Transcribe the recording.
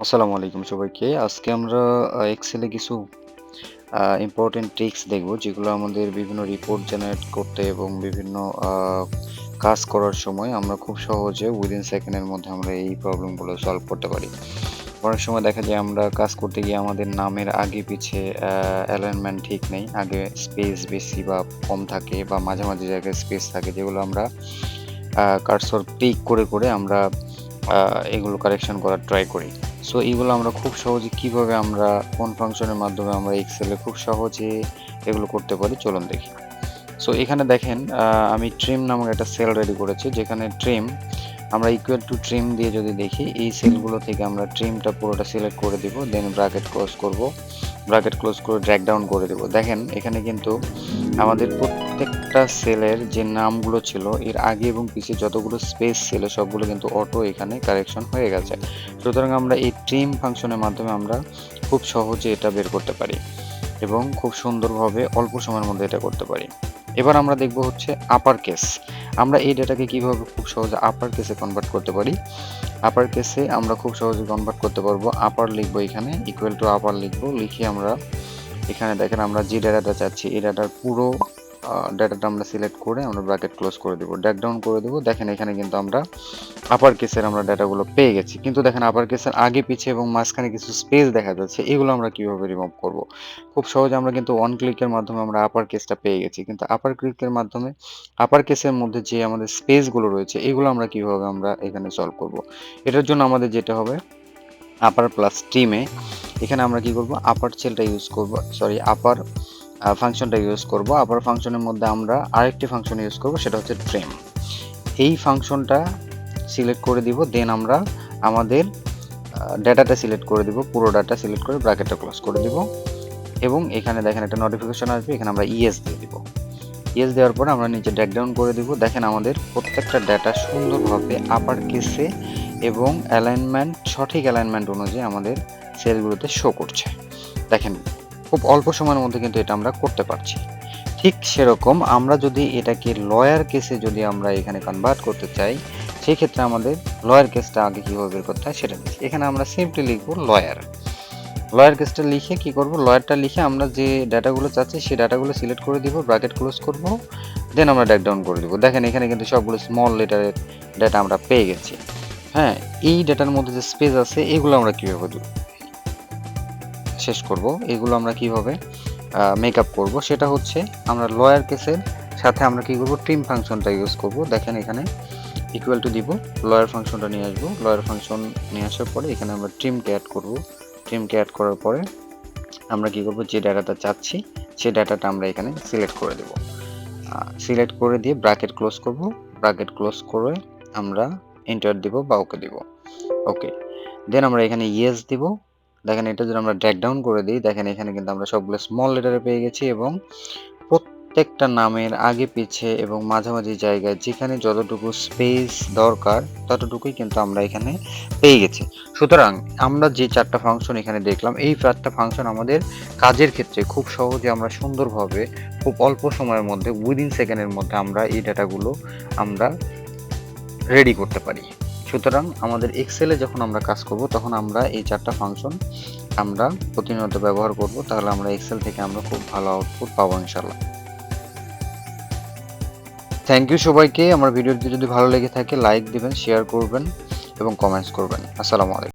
আসসালামু আলাইকুম সবাইকে। আজকে আমরা এক্সেলে কিছু ইম্পোর্টেন্ট ট্রিক্স দেখব, যেগুলো আমাদের বিভিন্ন রিপোর্ট জেনারেট করতে এবং বিভিন্ন আ কাজ করার সময় আমরা খুব সহজে উইদিন সেকেন্ডের মধ্যে আমরা এই প্রবলেমগুলো সলভ করতে পারি। অনেক সময় দেখা যায় আমরা কাজ করতে গিয়ে আমাদের নামের আগে পিছে অ্যালাইনমেন্ট ঠিক নেই। আগে স্পেস বেশি বা কম থাকে বা মাঝামাঝি জায়গায় স্পেস থাকে, যেগুলো আমরা কার্সর ক্লিক করে আমরা আ এগুলো কারেকশন করার ট্রাই করি। সো এগুলো আমরা খুব সহজে কিভাবে আমরা কোন ফাংশনের মাধ্যমে আমরা এক্সেলে খুব সহজে এগুলো করতে পারি, চলুন দেখি। সো এখানে দেখেন, আমি ট্রিম নামক একটা সেল রেডি করেছি, যেখানে ট্রিম আমরা ইকুয়াল টু ট্রিম দিয়ে যদি দেখি, এই সেলগুলো থেকে আমরা ট্রিমটা পুরোটা সিলেক্ট করে দিব, দেন ব্র্যাকেট ক্লোজ করব। ব্র্যাকেট ক্লোজ করে ড্র্যাগ ডাউন করে দেব। দেখেন এখানে কিন্তু আমাদের প্রত্যেকটা সেলের যে নামগুলো ছিল, এর আগে এবং পিছে যতগুলো স্পেস ছিল সবগুলো কিন্তু অটো এখানে কারেকশন হয়ে গেছে। সুতরাং আমরা এই ট্রিম ফাংশনের মাধ্যমে আমরা খুব সহজে এটা বের করতে পারি এবং খুব সুন্দরভাবে অল্প সময়ের মধ্যে এটা করতে পারি। এবার আমরা দেখব হচ্ছে আপার কেস। আমরা এই ডেটাকে কিভাবে খুব সহজে আপার কেসে কনভার্ট করতে পারি। আপার কেসে আমরা খুব সহজে কনভার্ট করতে পারবো। আপার লিখবো, এখানে ইকুয়াল টু আপার লিখবো, লিখে আমরা এখানে দেখেন আমরা যে ডাটাটা চাচ্ছি এই ডাটার পুরো ডাটাটা আমরা সিলেক্ট করে আমরা ব্র্যাকেট ক্লোজ করে দেবো, ড্র্যাগ ডাউন করে দেবো। দেখেন এখানে কিন্তু আমরা আপার কেসের আমরা ডাটাগুলো পেয়ে গেছি, কিন্তু দেখেন আপার কেসের আগে পিছে এবং মাঝখানে কিছু স্পেস দেখা যাচ্ছে, এগুলো আমরা কিভাবে রিমুভ করব। খুব সহজে আমরা কিন্তু ওয়ান ক্লিকের মাধ্যমে আমরা আপার কেসটা পেয়ে গেছি, কিন্তু আপার ক্লিকের মাধ্যমে আপার কেসের মধ্যে যে আমাদের স্পেসগুলো রয়েছে এগুলো আমরা কিভাবে আমরা এখানে সলভ করব। এটার জন্য আমাদের যেটা হবে আপার প্লাস টিমে, এখানে আমরা কি করব, আপার সেলটা ইউজ করব, সরি আপার ফাংশনটা ইউজ করব। আপার ফাংশনের মধ্যে আমরা আরেকটি ফাংশন ইউজ করব, সেটা হচ্ছে ট্রিম। এই ফাংশনটা সিলেক্ট করে দিব, দেন আমরা আমাদের ডাটাটা সিলেক্ট করে দিব, পুরো ডাটা সিলেক্ট করে ব্র্যাকেটটা ক্লোজ করে দিব এবং এখানে দেখেন একটা নোটিফিকেশন আসবে, এখানে আমরা ইয়েস দিয়ে দিব। ইয়েস দেওয়ার পরে আমরা নিচে ড্র্যাগ ডাউন করে দিব। দেখেন আমাদের প্রত্যেকটা ডাটা সুন্দরভাবে আপার কেসে এবং অ্যালাইনমেন্ট, সঠিক অ্যালাইনমেন্ট অনুযায়ী আমাদের সেলগুলোতে শো করছে। দেখেন খুব অল্প সময়ের মধ্যে কিন্তু এটা আমরা করতে পারছি। ঠিক সেরকম আমরা যদি এটাকে লয়ার কেসে যদি আমরা এখানে কনভার্ট করতে চাই, সেই ক্ষেত্রে আমাদের লয়ার কেসটা আগে কিভাবে বের করতে হয় সেটা দেখি। এখানে আমরা সিম্পলি লিখবো লয়ার। লয়ার কেসটা লিখে কি করব, লয়ারটা লিখে আমরা যে ডাটাগুলো চাচ্ছি সেই ডাটাগুলো সিলেক্ট করে দিব, ব্র্যাকেট ক্লোজ করব, দেন আমরা ড্র্যাগ ডাউন করে দিব। দেখেন এখানে কিন্তু সবগুলো স্মল লেটারের ডাটা আমরা পেয়ে গেছি। হ্যাঁ, এই ডাটার মধ্যে যে স্পেস আছে এগুলো আমরা কিভাবে শেষ করব, এগুলো আমরা কিভাবে মেকআপ করব, সেটা হচ্ছে আমরা লয়ার কেসের সাথে আমরা কি করব, ট্রিম ফাংশনটা ইউজ করব। দেখেন এখানে ইকুয়াল টু দিব, লয়ার ফাংশনটা নিয়ে আসবো, লয়ার ফাংশন নিয়ে আসার পরে এখানে আমরা ট্রিমকে অ্যাড করব। ট্রিমকে অ্যাড করার পরে আমরা কি করব, যে ডাটাটা চাচ্ছি সেই ডাটাটা আমরা এখানে সিলেক্ট করে দেব। সিলেক্ট করে দিয়ে ব্র্যাকেট ক্লোজ করব, ব্র্যাকেট ক্লোজ করে আমরা এন্টার দিব বা ওকে দিব। ওকে, দেন আমরা এখানে ইয়েস দিব। দেখেন এটা যদি আমরা ড্র্যাগ ডাউন করে দিই, দেখেন এখানে কিন্তু আমরা সবগুলো স্মল লেটারে পেয়ে গেছি এবং প্রত্যেকটা নামের আগে পিছে এবং মাঝামাঝি জায়গায় যেখানে যতটুকু স্পেস দরকার ততটুকুই কিন্তু আমরা এখানে পেয়ে গেছি। সুতরাং আমরা যে চারটা ফাংশন এখানে দেখলাম, এই চারটা ফাংশন আমাদের কাজের ক্ষেত্রে খুব সহজে আমরা সুন্দরভাবে খুব অল্প সময়ের মধ্যে উইদিন সেকেন্ডের মধ্যে আমরা এই ডাটাগুলো আমরা রেডি করতে পারি। সুতরাং আমাদের এক্সেলে যখন আমরা কাজ করব তখন আমরা এই চারটা ফাংশন আমরা প্রতিনিয়ত ব্যবহার করব, তাহলে আমরা এক্সেল থেকে আমরা খুব ভালো আউটপুট পাবো ইনশাল্লাহ। থ্যাংক ইউ সবাইকে। আমার ভিডিওটি যদি ভালো লেগে থাকে লাইক দিবেন, শেয়ার করবেন এবং কমেন্টস করবেন। আসসালামু আলাইকুম।